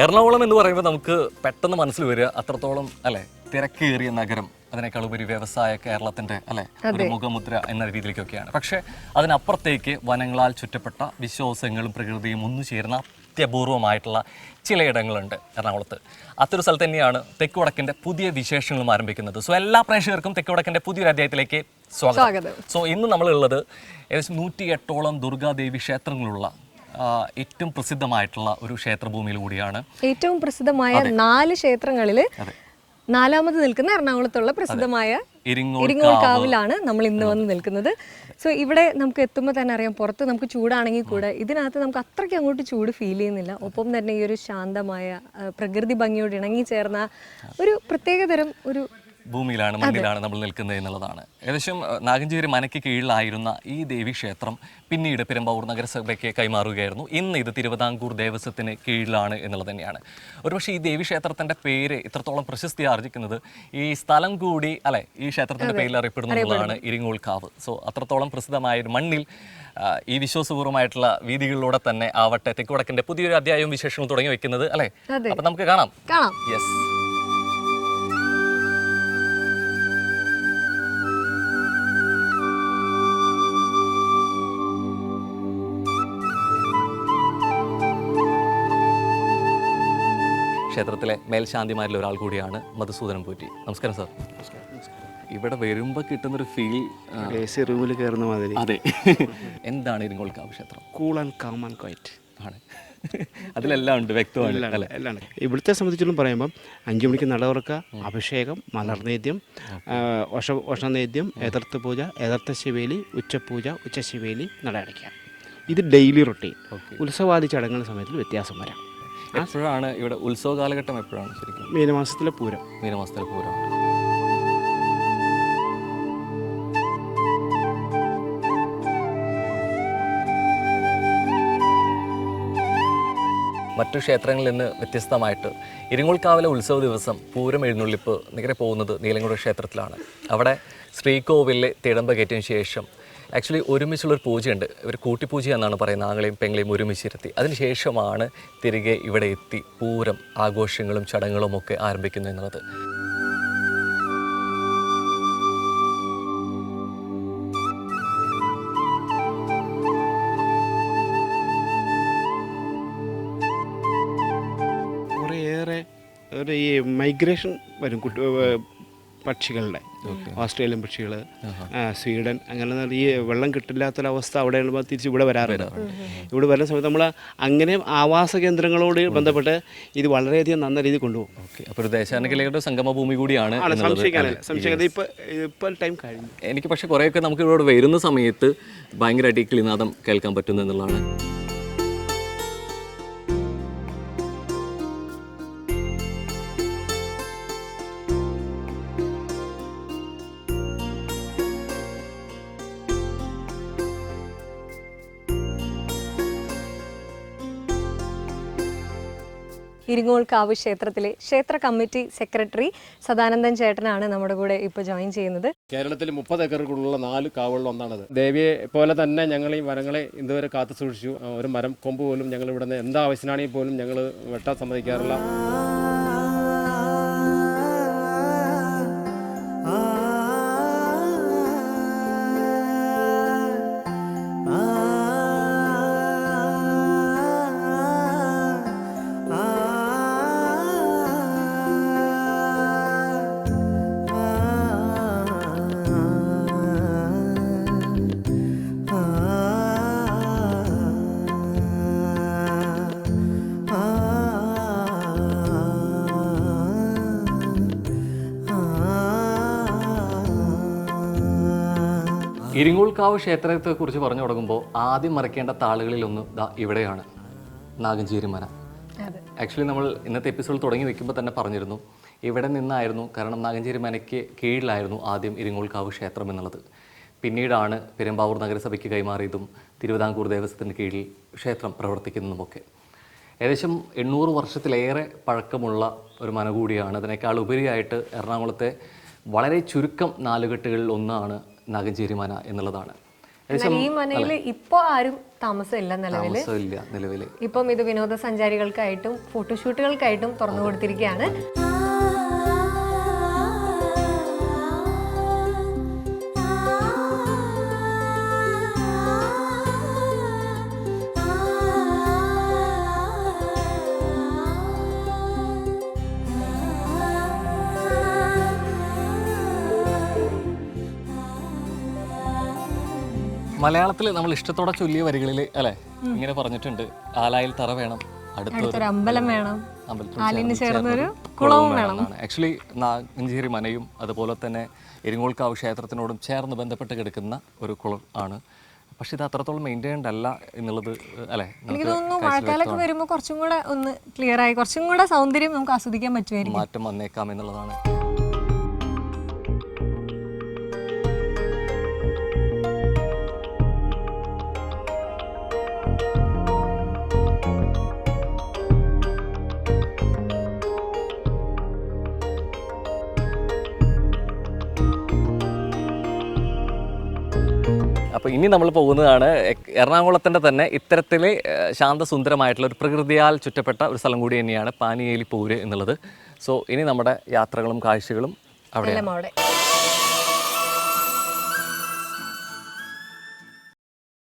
എറണാകുളം എന്ന് പറയുമ്പോൾ നമുക്ക് പെട്ടെന്ന് മനസ്സിൽ വരിക അത്രത്തോളം അല്ലെ തിരക്കേറിയ നഗരം, അതിനേക്കാൾ ഉപരി വ്യവസായ കേരളത്തിന്റെ അല്ലെ ഒരു മുഖമുദ്ര എന്ന രീതിയിലേക്കൊക്കെയാണ്. പക്ഷെ അതിനപ്പുറത്തേക്ക് വനങ്ങളാൽ ചുറ്റപ്പെട്ട വിശ്വാസങ്ങളും പ്രകൃതിയും ഒന്നു ചേർന്ന അത്യപൂർവമായിട്ടുള്ള ചിലയിടങ്ങളുണ്ട് എറണാകുളത്ത്. അത്തൊരു സ്ഥലത്ത് തന്നെയാണ് തെക്ക് വടക്കിന്റെ പുതിയ വിശേഷങ്ങളും ആരംഭിക്കുന്നത്. സോ എല്ലാ പ്രേക്ഷകർക്കും തെക്ക് വടക്കിന്റെ പുതിയൊരു അധ്യായത്തിലേക്ക് സ്വാഗതം. സോ ഇന്ന് നമ്മളുള്ളത് ഏകദേശം 108ഓളം ദുർഗാദേവി ക്ഷേത്രങ്ങളുള്ള ഏറ്റവും പ്രസിദ്ധമായിട്ടുള്ള ഒരു ക്ഷേത്രഭൂമിയിൽ കൂടിയാണ്. ഏറ്റവും പ്രസിദ്ധമായ 4 ക്ഷേത്രങ്ങളിൽ 4ാമത് നിൽക്കുന്ന എറണാകുളത്തുള്ള പ്രസിദ്ധമായ ഇരിങ്ങോൾ കാവിലാണ് നമ്മൾ ഇന്ന് വന്ന് നിൽക്കുന്നത്. സോ ഇവിടെ നമുക്ക് എത്തുമ്പോൾ തന്നെ അറിയാം, പുറത്ത് നമുക്ക് ചൂടാണെങ്കിൽ കൂടെ ഇതിനകത്ത് നമുക്ക് അത്രയ്ക്ക് അങ്ങോട്ട് ചൂട് ഫീൽ ചെയ്യുന്നില്ല. ഒപ്പം തന്നെ ഈ ഒരു ശാന്തമായ പ്രകൃതി ഭംഗിയോട് ഇണങ്ങി ചേർന്ന ഒരു പ്രത്യേകതരം ഒരു ഭൂമിയിലാണ്, മണ്ണിലാണ് നമ്മൾ നിൽക്കുന്നത് എന്നുള്ളതാണ്. ഏകദേശം നാഗഞ്ചേരി മനയ്ക്ക് കീഴിലായിരുന്ന ഈ ദേവീക്ഷേത്രം പിന്നീട് പെരുമ്പാവൂർ നഗരസഭയ്ക്ക് കൈമാറുകയായിരുന്നു. ഇന്ന് ഇത് തിരുവിതാംകൂർ ദേവസ്വത്തിന് കീഴിലാണ് എന്നുള്ളത് തന്നെയാണ്. ഒരുപക്ഷെ ഈ ദേവീക്ഷേത്രത്തിൻ്റെ പേര് ഇത്രത്തോളം പ്രശസ്തി ആർജിക്കുന്നത് ഈ സ്ഥലം കൂടി അല്ലെ ഈ ക്ഷേത്രത്തിൻ്റെ പേരിൽ അറിയപ്പെടുന്നതാണ് ഇരിങ്ങോൾ കാവ്. സോ അത്രത്തോളം പ്രസിദ്ധമായ ഒരു മണ്ണിൽ ഈ വിശ്വാസപൂർവ്വമായിട്ടുള്ള വീതികളിലൂടെ തന്നെ ആവട്ടെ തെക്ക് വടക്കിൻ്റെ പുതിയൊരു അധ്യായവും വിശേഷങ്ങളും തുടങ്ങി വെക്കുന്നത് അല്ലേ. അപ്പം നമുക്ക് കാണാം. യെസ്. ക്ഷേത്രത്തിലെ മേൽശാന്തിമാരിൽ ഒരാൾ കൂടിയാണ് മധുസൂദനൻ പോറ്റി. നമസ്കാരം സാർ. ഇവിടെ വരുമ്പോൾ കിട്ടുന്നൊരു ഫീൽ AC റൂമിൽ കയറുന്ന മാതിരി. അതെ. എന്താണ് ഇരിങ്ങോൾ കാവ് ക്ഷേത്രം? Cool and calm and quiet ആണ്. അതിലെല്ലാം ഉണ്ട്, വ്യക്തമാണ് അല്ലേ. എല്ലാം ഇവിടുത്തെ സംബന്ധിച്ചിടത്തോളം പറയുമ്പം 5 മണിക്ക് നട തുറക്കുക, അഭിഷേകം, മലർനേദ്യം, ഉഷനേദ്യം, എതിർത്ത് പൂജ, എതിർത്ത ശിവേലി, ഉച്ചപൂജ, ഉച്ചശിവേലി, നട അടയ്ക്കുക. ഇത് ഡെയിലി റൊട്ടീൻ. ഉത്സവാദി ചടങ്ങുകളുടെ സമയത്തിൽ വ്യത്യാസം വരാം. എപ്പോഴാണ് ഇവിടെ ഉത്സവ കാലഘട്ടം? എപ്പോഴാണ് ശരിക്കും? മീനമാസത്തിലെ പൂരം. മീനമാസത്തിലെ പൂരം. മറ്റു ക്ഷേത്രങ്ങളിൽ നിന്ന് വ്യത്യസ്തമായിട്ട് ഇരിങ്ങോൾക്കാവിലെ ഉത്സവ ദിവസം പൂരം എഴുന്നള്ളിപ്പ് നികരെ പോകുന്നത് നീലങ്കോട് ക്ഷേത്രത്തിലാണ്. അവിടെ ശ്രീകോവിലിലെ തിടമ്പ കയറ്റിയതിനു ശേഷം ആക്ച്വലി ഒരുമിച്ചുള്ളൊരു പൂജയുണ്ട്. ഒരു കൂട്ടിപ്പൂജ എന്നാണ് പറയുന്നത്. ആങ്ങളെയും പെങ്ങളെയും ഒരുമിച്ചിരുത്തി അതിനുശേഷമാണ് തിരികെ ഇവിടെ എത്തി പൂരം ആഘോഷങ്ങളും ചടങ്ങുകളും ഒക്കെ ആരംഭിക്കുന്നു എന്നുള്ളത്. കുറേയേറെ ഈ മൈഗ്രേഷൻ വരും പക്ഷികളുടെ. ഓസ്ട്രേലിയൻ പക്ഷികൾ, സ്വീഡൻ, അങ്ങനെ ഈ വെള്ളം കിട്ടില്ലാത്തൊരവസ്ഥ അവിടെ തിരിച്ച് ഇവിടെ വരാറുണ്ട്. ഇവിടെ വരുന്ന സമയത്ത് നമ്മൾ അങ്ങനെ ആവാസ കേന്ദ്രങ്ങളോട് ബന്ധപ്പെട്ട് ഇത് വളരെയധികം നല്ല രീതിയിൽ കൊണ്ടുപോകും. അപ്പോൾ ഒരു ദേശാടനകലയുടെ സംഗമഭൂമി കൂടിയാണ്. സംശയിക്കാതെ ഇപ്പോൾ ടൈം കഴിഞ്ഞു. എനിക്ക് പക്ഷേ കുറേയൊക്കെ നമുക്ക് ഇവിടെ വരുന്ന സമയത്ത് ഭയങ്കരമായിട്ട് ഈ കിളിനാദം കേൾക്കാൻ പറ്റുന്നു എന്നുള്ളതാണ്. ഇരിങ്ങോൾ കാവ് ക്ഷേത്രത്തിലെ ക്ഷേത്ര കമ്മിറ്റി സെക്രട്ടറി സദാനന്ദൻ ചേട്ടനാണ് നമ്മുടെ കൂടെ ഇപ്പോൾ ജോയിൻ ചെയ്യുന്നത്. കേരളത്തിൽ 30 ഏക്കറുകളുള്ള 4 കാവുകളിൽ ഒന്നാണത്. ദേവിയെ പോലെ തന്നെ ഞങ്ങൾ ഈ മരങ്ങളെ ഇതുവരെ കാത്തു സൂക്ഷിച്ചു. ഒരു മരം കൊമ്പ് പോലും ഞങ്ങൾ ഇവിടുന്ന് എന്താവശ്യമാണെങ്കിൽ പോലും ഞങ്ങൾ വെട്ടാൻ സമ്മതിക്കാറില്ല. ഇരിങ്ങോൾക്കാവ് ക്ഷേത്രത്തെക്കുറിച്ച് പറഞ്ഞു തുടങ്ങുമ്പോൾ ആദ്യം മറക്കേണ്ട താളുകളിലൊന്ന് ഇവിടെയാണ്, നാഗഞ്ചേരി മന. ആക്ച്വലി നമ്മൾ ഇന്നത്തെ എപ്പിസോഡ് തുടങ്ങി വെക്കുമ്പോൾ തന്നെ പറഞ്ഞിരുന്നു ഇവിടെ നിന്നായിരുന്നു, കാരണം നാഗഞ്ചേരി മനയ്ക്ക് കീഴിലായിരുന്നു ആദ്യം ഇരിങ്ങോൾക്കാവ് ക്ഷേത്രം എന്നുള്ളത്. പിന്നീടാണ് പെരുമ്പാവൂർ നഗരസഭയ്ക്ക് കൈമാറിയതും തിരുവിതാംകൂർ ദേവസ്വത്തിന് കീഴിൽ ക്ഷേത്രം പ്രവർത്തിക്കുന്നതുമൊക്കെ. ഏകദേശം 800 വർഷത്തിലേറെ പഴക്കമുള്ള ഒരു മന കൂടിയാണ്. അതിനേക്കാൾ ഉപരിയായിട്ട് എറണാകുളത്തെ വളരെ ചുരുക്കം നാലുകെട്ടുകളിൽ ഒന്നാണ് നാഗഞ്ചേരി മന എന്നുള്ളതാണ്. എന്നാൽ ഈ മനയിൽ ഇപ്പൊ ആരും താമസമില്ല നിലവില്. ഇല്ല നിലവിൽ. ഇപ്പം ഇത് വിനോദസഞ്ചാരികൾക്കായിട്ടും ഫോട്ടോഷൂട്ടുകൾക്കായിട്ടും തുറന്നു കൊടുത്തിരിക്കുകയാണ്. മലയാളത്തിൽ നമ്മൾ ഇഷ്ടത്തോടെ ചൊല്ലിയ വരികളിൽ അല്ലെ ഇങ്ങനെ പറഞ്ഞിട്ടുണ്ട്, ആലായിൽ തറ വേണം, അടുത്തൊരു അമ്പലം വേണം, അമ്പലത്തിൽ ആലിന് ചേർന്നൊരു കുളവും വേണം. ആക്ച്വലി നാഗഞ്ചേരി മനയും അതുപോലെ തന്നെ എരിങ്ങോൾക്കാവ് ക്ഷേത്രത്തിനോടും ചേർന്ന് ബന്ധപ്പെട്ട് കിടക്കുന്ന ഒരു കുളം ആണ്. പക്ഷെ ഇത് അത്രത്തോളം മെയിൻറ്റൈൻഡ് അല്ല എന്നുള്ളത് അല്ലെ. എനിക്ക് തോന്നുന്നു മഴക്കാലൊക്കെ വരുമ്പോൾ കുറച്ചും കൂടെ ഒന്ന് ക്ലിയർ ആയി കുറച്ചും കൂടെ സൗന്ദര്യം നമുക്ക് ആസ്വദിക്കാൻ പറ്റുമായിരിക്കും. മാറ്റം വന്നേക്കാം എന്നുള്ളതാണ്. അപ്പോൾ ഇനി നമ്മൾ പോകുന്നതാണ് എറണാകുളത്തിൻ്റെ തന്നെ ഇത്തരത്തിൽ ശാന്തസുന്ദരമായിട്ടുള്ള ഒരു പ്രകൃതിയാൽ ചുറ്റപ്പെട്ട ഒരു സ്ഥലം കൂടി തന്നെയാണ് പാനിയേലി പൂര് എന്നുള്ളത്. സോ ഇനി നമ്മുടെ യാത്രകളും കാഴ്ചകളും അവിടെ.